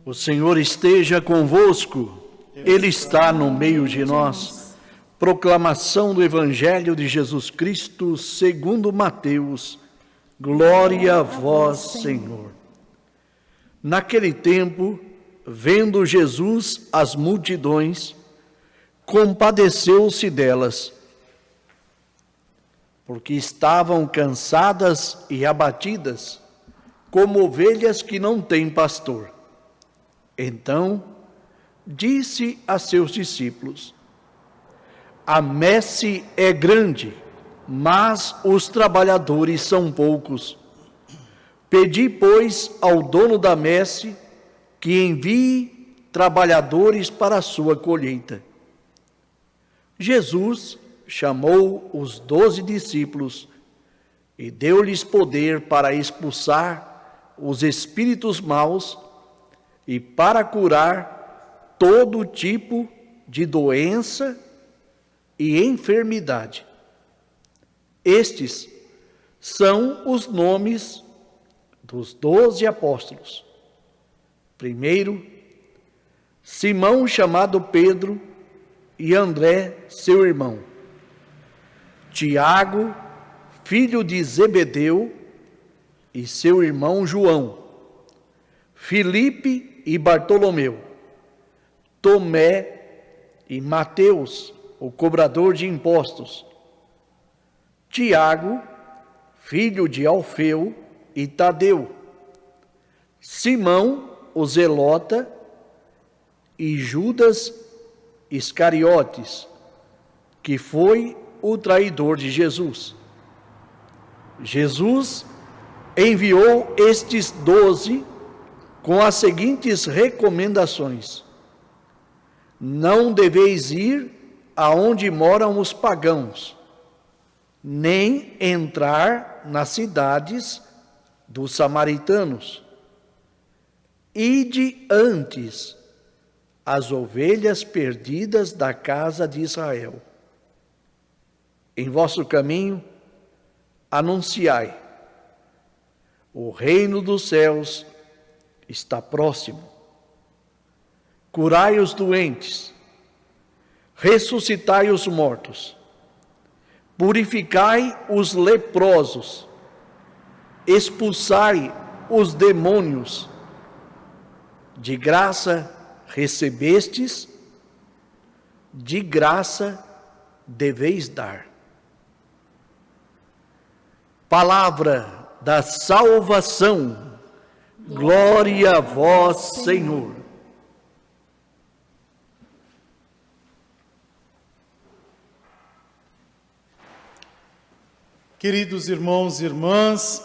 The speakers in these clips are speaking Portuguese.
O Senhor esteja convosco, Ele está no meio de nós. Proclamação do Evangelho de Jesus Cristo segundo Mateus. Glória a vós, Senhor. Naquele tempo, vendo Jesus as multidões, compadeceu-se delas, porque estavam cansadas e abatidas, como ovelhas que não têm pastor. Então, disse a seus discípulos: a messe é grande, mas os trabalhadores são poucos. Pedi, pois, ao dono da messe que envie trabalhadores para a sua colheita. Jesus chamou os 12 discípulos e deu-lhes poder para expulsar os espíritos maus e para curar todo tipo de doença e enfermidade. Estes são os nomes dos 12 apóstolos. Primeiro, Simão, chamado Pedro, e André, seu irmão. Tiago, filho de Zebedeu, e seu irmão João. Filipe e Bartolomeu. Tomé e Mateus, o cobrador de impostos. Tiago, filho de Alfeu, e Tadeu. Simão, o zelota, e Judas Iscariotes, que foi o traidor de Jesus. Jesus enviou estes 12 com as seguintes recomendações: não deveis ir aonde moram os pagãos, nem entrar nas cidades dos samaritanos. Ide antes as ovelhas perdidas da casa de Israel. Em vosso caminho, anunciai: o reino dos céus está próximo. Curai os doentes, ressuscitai os mortos, purificai os leprosos, expulsai os demônios. De graça recebestes, de graça deveis dar. Palavra da salvação. Glória a vós, Senhor. Queridos irmãos e irmãs,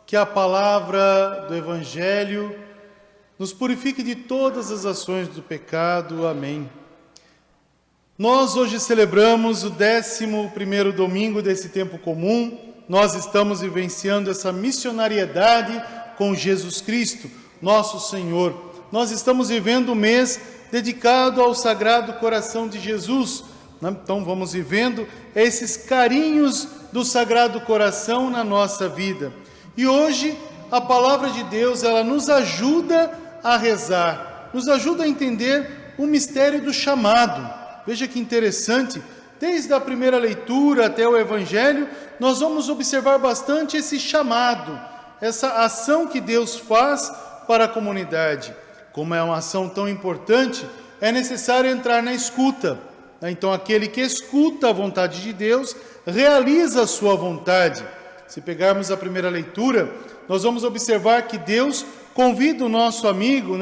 que a palavra do Evangelho nos purifique de todas as ações do pecado. Amém. Nós hoje celebramos o 11º domingo desse tempo comum. Nós estamos vivenciando essa missionariedade com Jesus Cristo, nosso Senhor. Nós estamos vivendo um mês dedicado ao Sagrado Coração de Jesus. Então vamos vivendo esses carinhos do Sagrado Coração na nossa vida. E hoje a palavra de Deus, ela nos ajuda a rezar, nos ajuda a entender o mistério do chamado. Veja que interessante, desde a primeira leitura até o Evangelho, nós vamos observar bastante esse chamado, essa ação que Deus faz para a comunidade. Como é uma ação tão importante, é necessário entrar na escuta. Então, aquele que escuta a vontade de Deus, realiza a sua vontade. Se pegarmos a primeira leitura, nós vamos observar que Deus convida o nosso amigo, o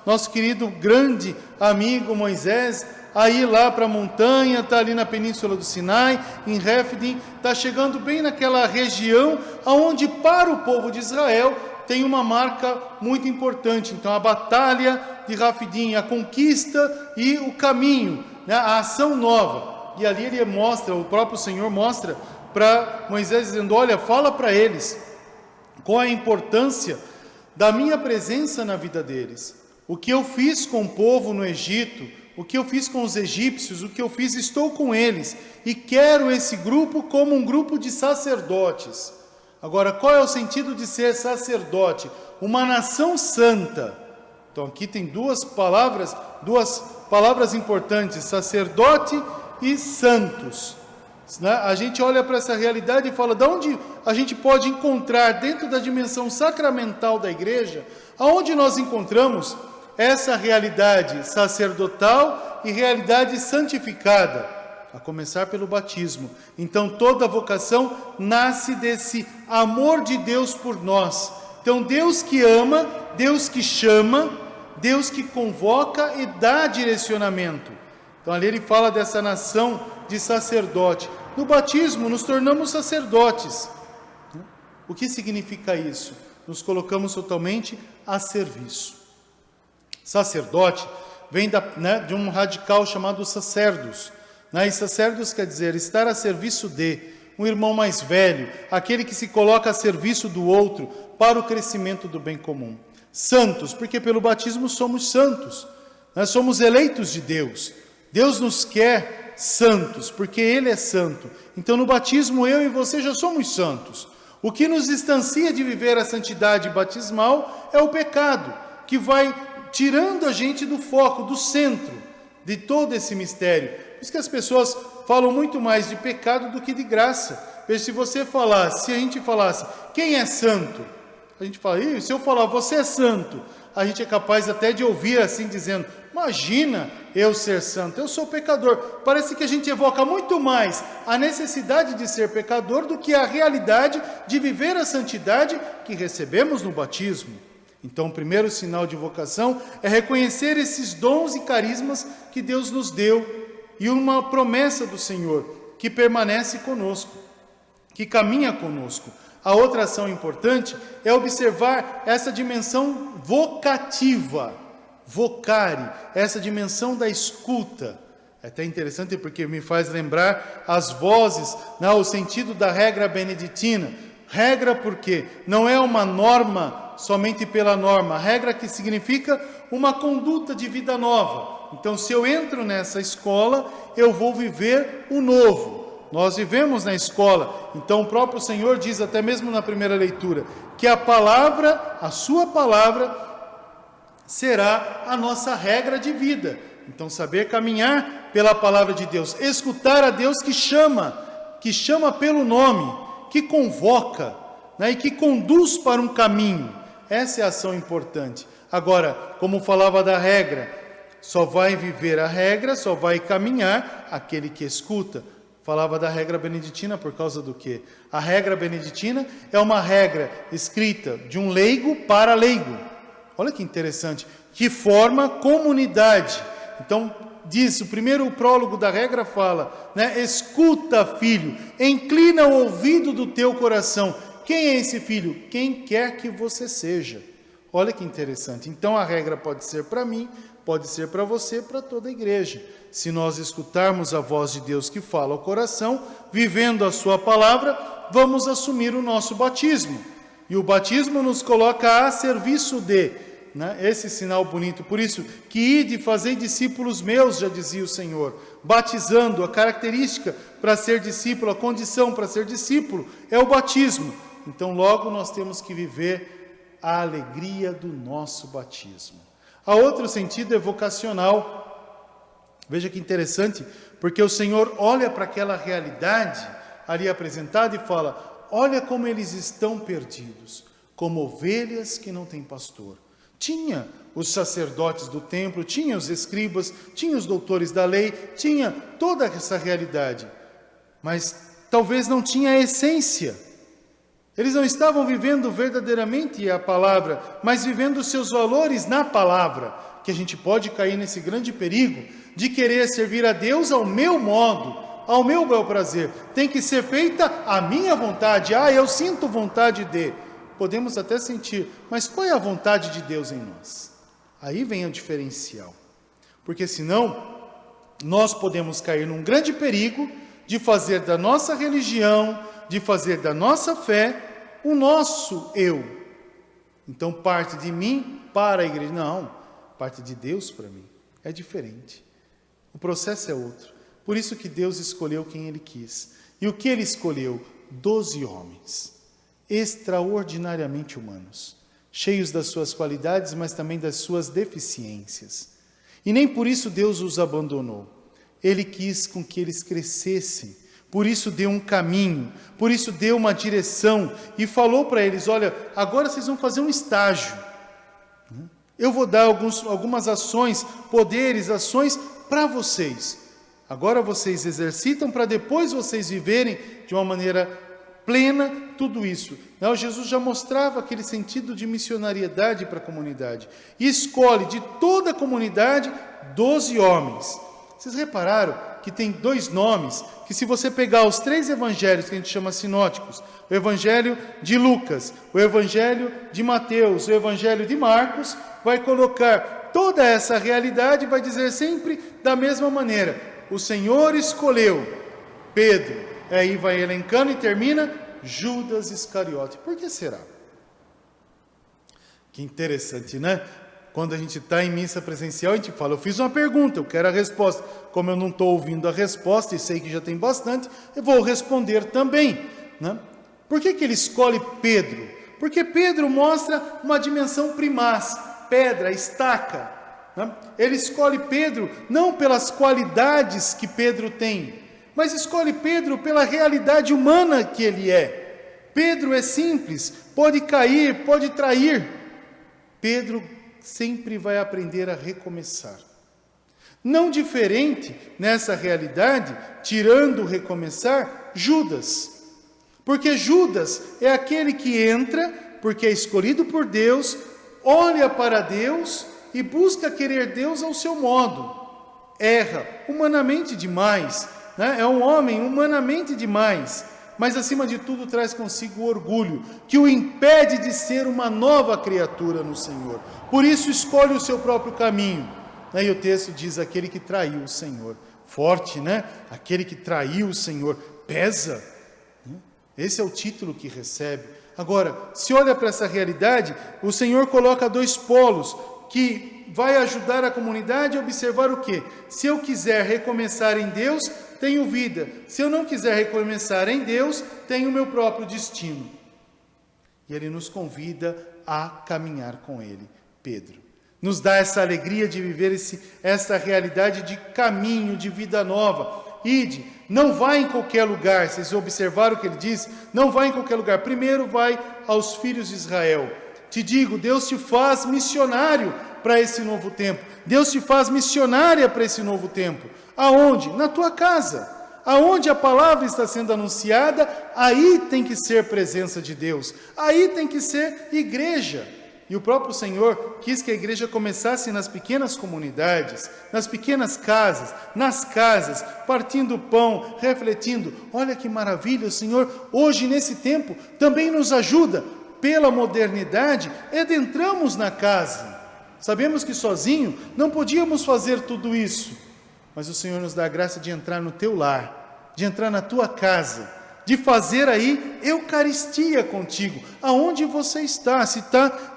nosso querido grande amigo Moisés, a ir lá para a montanha, está ali na península do Sinai, em Refidim, está chegando bem naquela região onde para o povo de Israel tem uma marca muito importante. Então, a batalha de Refidim, a conquista e o caminho, a ação nova. E ali ele mostra, o próprio Senhor mostra para Moisés, dizendo: olha, fala para eles qual é a importância da minha presença na vida deles. O que eu fiz com o povo no Egito, o que eu fiz com os egípcios, o que eu fiz, estou com eles. E quero esse grupo como um grupo de sacerdotes. Agora, qual é o sentido de ser sacerdote? Uma nação santa. Então aqui tem duas palavras importantes, sacerdote e santos. A gente olha para essa realidade e fala, de onde a gente pode encontrar dentro da dimensão sacramental da igreja, aonde nós encontramos essa realidade sacerdotal e realidade santificada, a começar pelo batismo. Então toda vocação nasce desse amor de Deus por nós. Então Deus que ama, Deus que chama, Deus que convoca e dá direcionamento. Então ali ele fala dessa nação de sacerdote. No batismo nos tornamos sacerdotes. O que significa isso? Nos colocamos totalmente a serviço. Sacerdote vem de um radical chamado sacerdos. E sacerdos quer dizer estar a serviço de um irmão mais velho, aquele que se coloca a serviço do outro para o crescimento do bem comum. Santos, porque pelo batismo somos santos. Nós somos eleitos de Deus. Deus nos quer santos, porque Ele é santo. Então no batismo eu e você já somos santos. O que nos distancia de viver a santidade batismal é o pecado, que vai tirando a gente do foco, do centro de todo esse mistério. Por isso que as pessoas falam muito mais de pecado do que de graça. Veja, se a gente falasse, quem é santo? A gente fala, se eu falar, você é santo, a gente é capaz até de ouvir assim, dizendo, imagina eu ser santo, eu sou pecador. Parece que a gente evoca muito mais a necessidade de ser pecador do que a realidade de viver a santidade que recebemos no batismo. Então, o primeiro sinal de vocação é reconhecer esses dons e carismas que Deus nos deu e uma promessa do Senhor que permanece conosco, que caminha conosco. A outra ação importante é observar essa dimensão vocativa, vocare, essa dimensão da escuta. É até interessante porque me faz lembrar as vozes, o sentido da regra beneditina. Regra porque não é uma norma somente pela norma, regra que significa uma conduta de vida nova. Então, se eu entro nessa escola, eu vou viver o novo. Nós vivemos na escola, então o próprio Senhor diz, até mesmo na primeira leitura, que a palavra, a sua palavra, será a nossa regra de vida. Então, saber caminhar pela palavra de Deus, escutar a Deus que chama pelo nome, que convoca, e que conduz para um caminho. Essa é a ação importante. Agora, como falava da regra, só vai viver a regra, só vai caminhar aquele que escuta. Falava da regra beneditina por causa do quê? A regra beneditina é uma regra escrita de um leigo para leigo. Olha que interessante, que forma comunidade. Então, diz, o primeiro prólogo da regra fala, escuta, filho, inclina o ouvido do teu coração. Quem é esse filho? Quem quer que você seja. Olha que interessante. Então, a regra pode ser para mim, pode ser para você, para toda a igreja. Se nós escutarmos a voz de Deus que fala ao coração, vivendo a sua palavra, vamos assumir o nosso batismo. E o batismo nos coloca a serviço de, esse sinal bonito. Por isso, que ide e fazei discípulos meus, já dizia o Senhor. Batizando, a característica para ser discípulo, a condição para ser discípulo, é o batismo. Então, logo nós temos que viver a alegria do nosso batismo. A outro sentido é vocacional. Veja que interessante, porque o Senhor olha para aquela realidade ali apresentada e fala, olha como eles estão perdidos, como ovelhas que não têm pastor. Tinha os sacerdotes do templo, tinha os escribas, tinha os doutores da lei, tinha toda essa realidade, mas talvez não tinha a essência. Eles não estavam vivendo verdadeiramente a palavra, mas vivendo os seus valores na palavra, que a gente pode cair nesse grande perigo de querer servir a Deus ao meu modo, ao meu bel prazer. Tem que ser feita a minha vontade. Eu sinto vontade de. Podemos até sentir, mas qual é a vontade de Deus em nós? Aí vem o diferencial. Porque senão, nós podemos cair num grande perigo de fazer da nossa religião, de fazer da nossa fé, o nosso eu. Então, parte de mim para a igreja. Não, parte de Deus para mim. É diferente. O processo é outro. Por isso que Deus escolheu quem Ele quis. E o que Ele escolheu? 12 homens, extraordinariamente humanos, cheios das suas qualidades, mas também das suas deficiências. E nem por isso Deus os abandonou. Ele quis com que eles crescessem, por isso deu um caminho, por isso deu uma direção e falou para eles: olha, agora vocês vão fazer um estágio. Eu vou dar algumas ações, poderes, ações para vocês. Agora vocês exercitam para depois vocês viverem de uma maneira plena tudo isso. Não, Jesus já mostrava aquele sentido de missionariedade para a comunidade. E escolhe de toda a comunidade 12 homens. Vocês repararam que tem 2 nomes, que se você pegar os 3 evangelhos que a gente chama sinóticos, o evangelho de Lucas, o evangelho de Mateus, o evangelho de Marcos, vai colocar toda essa realidade e vai dizer sempre da mesma maneira: o Senhor escolheu Pedro. Aí vai elencando e termina Judas Iscariote. Por que será? Que interessante, né? Quando a gente está em missa presencial, a gente fala: eu fiz uma pergunta, eu quero a resposta. Como eu não estou ouvindo a resposta e sei que já tem bastante, eu vou responder também, né? Por que ele escolhe Pedro? Porque Pedro mostra uma dimensão primaz, pedra, estaca, né? Ele escolhe Pedro não pelas qualidades que Pedro tem, mas escolhe Pedro pela realidade humana que ele é. Pedro é simples, pode cair, pode trair. Pedro sempre vai aprender a recomeçar. Não diferente nessa realidade, tirando o recomeçar, Judas. Porque Judas é aquele que entra, porque é escolhido por Deus, olha para Deus e busca querer Deus ao seu modo. Erra humanamente demais, né? É um homem humanamente demais, mas acima de tudo traz consigo o orgulho, que o impede de ser uma nova criatura no Senhor. Por isso escolhe o seu próprio caminho. E o texto diz: aquele que traiu o Senhor. Forte, né? Aquele que traiu o Senhor. Pesa. Esse é o título que recebe. Agora, se olha para essa realidade, o Senhor coloca 2 polos, que vai ajudar a comunidade a observar o quê? Se eu quiser recomeçar em Deus, tenho vida. Se eu não quiser recomeçar em Deus, tenho o meu próprio destino. E Ele nos convida a caminhar com Ele. Pedro nos dá essa alegria de viver essa realidade de caminho, de vida nova. Ide, não vai em qualquer lugar. Vocês observaram o que ele diz? Não vai em qualquer lugar. Primeiro vai aos filhos de Israel. Te digo, Deus te faz missionário para esse novo tempo. Deus te faz missionária para esse novo tempo. Aonde? Na tua casa. Aonde a palavra está sendo anunciada, aí tem que ser presença de Deus. Aí tem que ser igreja. E o próprio Senhor quis que a igreja começasse nas pequenas comunidades, nas pequenas casas, nas casas, partindo o pão, refletindo. Olha que maravilha, o Senhor hoje nesse tempo também nos ajuda. Pela modernidade, adentramos na casa. Sabemos que sozinho não podíamos fazer tudo isso, mas o Senhor nos dá a graça de entrar no teu lar, de entrar na tua casa, de fazer aí Eucaristia contigo, aonde você está. Se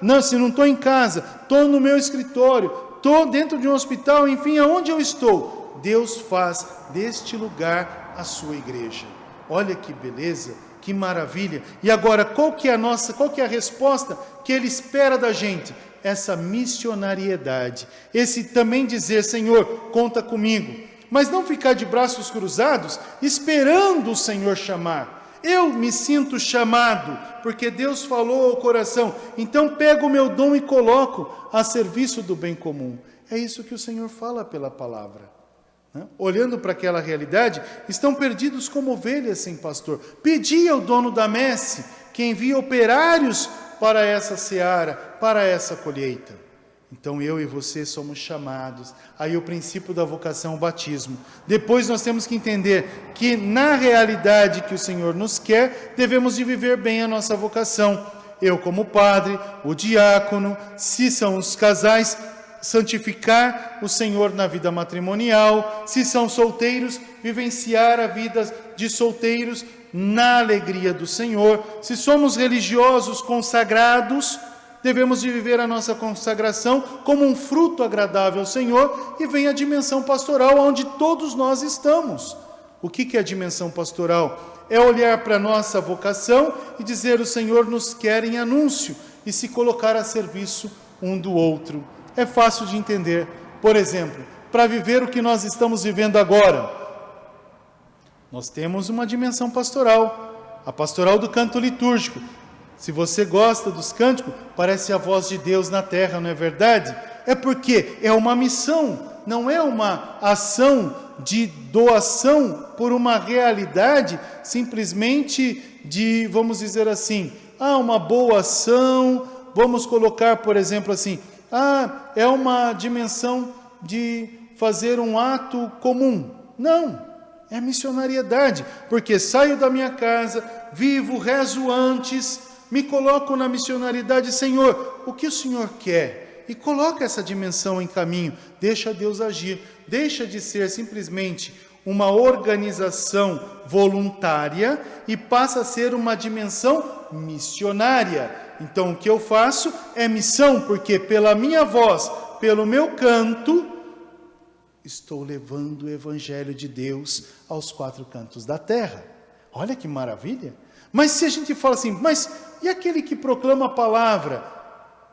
não estou em casa, estou no meu escritório, estou dentro de um hospital, enfim, aonde eu estou, Deus faz deste lugar a sua igreja. Olha que beleza, que maravilha. E agora, qual que é a resposta que Ele espera da gente? Essa missionariedade, esse também dizer: Senhor, conta comigo. Mas não ficar de braços cruzados, esperando o Senhor chamar. Eu me sinto chamado, porque Deus falou ao coração, então pego o meu dom e coloco a serviço do bem comum. É isso que o Senhor fala pela palavra. Olhando para aquela realidade, estão perdidos como ovelhas sem pastor. Pedi ao dono da messe que envie operários para essa seara, para essa colheita. Então eu e você somos chamados. Aí o princípio da vocação, o batismo. Depois nós temos que entender que na realidade que o Senhor nos quer, devemos de viver bem a nossa vocação. Eu como padre, o diácono, se são os casais, santificar o Senhor na vida matrimonial. Se são solteiros, vivenciar a vida de solteiros na alegria do Senhor. Se somos religiosos consagrados, devemos de viver a nossa consagração como um fruto agradável ao Senhor, e vem a dimensão pastoral, onde todos nós estamos. O que é a dimensão pastoral? É olhar para a nossa vocação e dizer: o Senhor nos quer em anúncio. e se colocar a serviço um do outro. É fácil de entender. Por exemplo, para viver o que nós estamos vivendo agora, nós temos uma dimensão pastoral, a pastoral do canto litúrgico. Se você gosta dos cânticos, parece a voz de Deus na terra, não é verdade? É porque é uma missão, não é uma ação de doação por uma realidade simplesmente de, vamos dizer assim, uma boa ação, vamos colocar, por exemplo, assim, é uma dimensão de fazer um ato comum. Não, é missionariedade, porque saio da minha casa, vivo, rezo antes, me coloco na missionariedade. Senhor, o que o Senhor quer? E coloca essa dimensão em caminho, deixa Deus agir, deixa de ser simplesmente uma organização voluntária e passa a ser uma dimensão missionária. Então o que eu faço é missão, porque pela minha voz, pelo meu canto, estou levando o Evangelho de Deus aos 4 cantos da terra. Olha que maravilha! Mas se a gente fala assim, mas e aquele que proclama a palavra?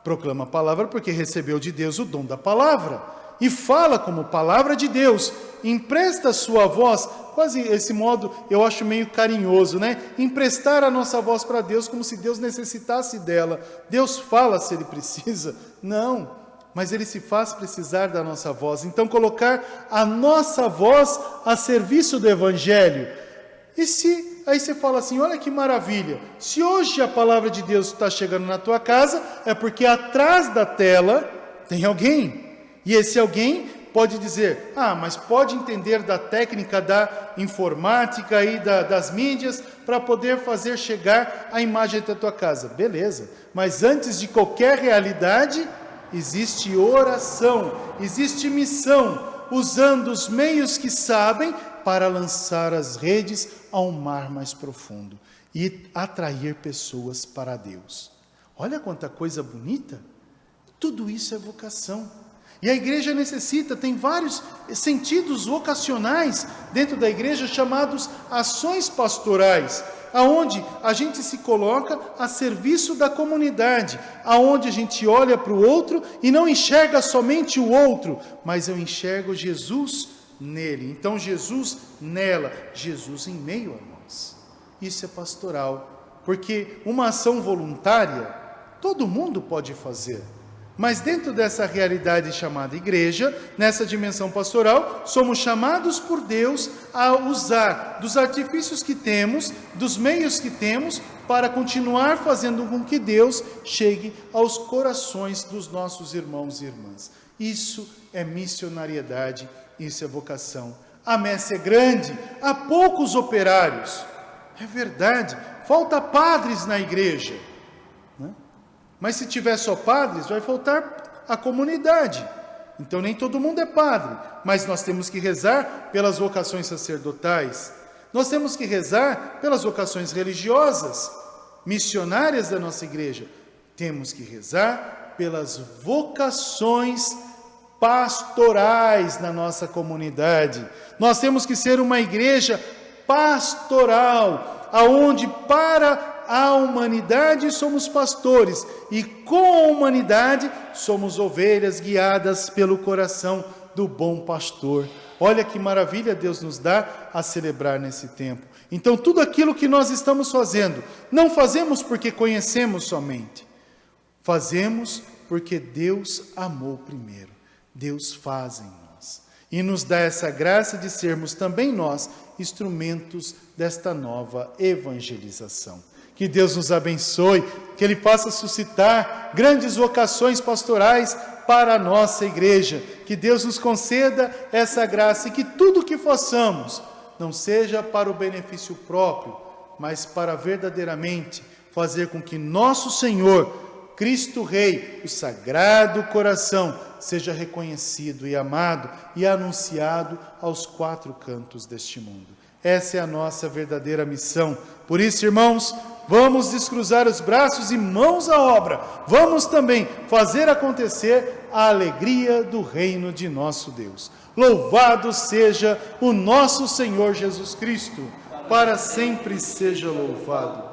Proclama a palavra porque recebeu de Deus o dom da palavra e fala como palavra de Deus, empresta a sua voz, quase esse modo eu acho meio carinhoso, né? Emprestar a nossa voz para Deus como se Deus necessitasse dela. Deus fala se Ele precisa? Não, mas Ele se faz precisar da nossa voz. Então colocar a nossa voz a serviço do Evangelho. E se aí você fala assim, olha que maravilha, se hoje a palavra de Deus está chegando na tua casa, é porque atrás da tela tem alguém. E esse alguém pode dizer, mas pode entender da técnica da informática e das mídias para poder fazer chegar a imagem da tua casa. Beleza, mas antes de qualquer realidade, existe oração, existe missão, usando os meios que sabem para lançar as redes a um mar mais profundo e atrair pessoas para Deus. Olha quanta coisa bonita! Tudo isso é vocação. E a igreja necessita, tem vários sentidos vocacionais dentro da igreja chamados ações pastorais, aonde a gente se coloca a serviço da comunidade, aonde a gente olha para o outro e não enxerga somente o outro, mas eu enxergo Jesus nele. Então Jesus nela, Jesus em meio a nós. Isso é pastoral, porque uma ação voluntária todo mundo pode fazer. Mas dentro dessa realidade chamada igreja, nessa dimensão pastoral, somos chamados por Deus a usar dos artifícios que temos, dos meios que temos, para continuar fazendo com que Deus chegue aos corações dos nossos irmãos e irmãs. Isso é missionariedade, isso é vocação. A messe é grande, há poucos operários. É verdade, falta padres na igreja. Mas se tiver só padres, vai faltar a comunidade. Então nem todo mundo é padre, mas nós temos que rezar pelas vocações sacerdotais. Nós temos que rezar pelas vocações religiosas, missionárias da nossa igreja. Temos que rezar pelas vocações pastorais na nossa comunidade. Nós temos que ser uma igreja pastoral, aonde para a humanidade somos pastores e com a humanidade somos ovelhas guiadas pelo coração do bom pastor. Olha que maravilha Deus nos dá a celebrar nesse tempo. Então tudo aquilo que nós estamos fazendo, não fazemos porque conhecemos somente, fazemos porque Deus amou primeiro. Deus faz em nós e nos dá essa graça de sermos também nós instrumentos desta nova evangelização. Que Deus nos abençoe, que Ele faça suscitar grandes vocações pastorais para a nossa igreja. Que Deus nos conceda essa graça e que tudo que façamos não seja para o benefício próprio, mas para verdadeiramente fazer com que nosso Senhor, Cristo Rei, o Sagrado Coração, seja reconhecido e amado e anunciado aos 4 cantos deste mundo. Essa é a nossa verdadeira missão. Por isso, irmãos, vamos descruzar os braços e mãos à obra. Vamos também fazer acontecer a alegria do reino de nosso Deus. Louvado seja o nosso Senhor Jesus Cristo. Para sempre seja louvado.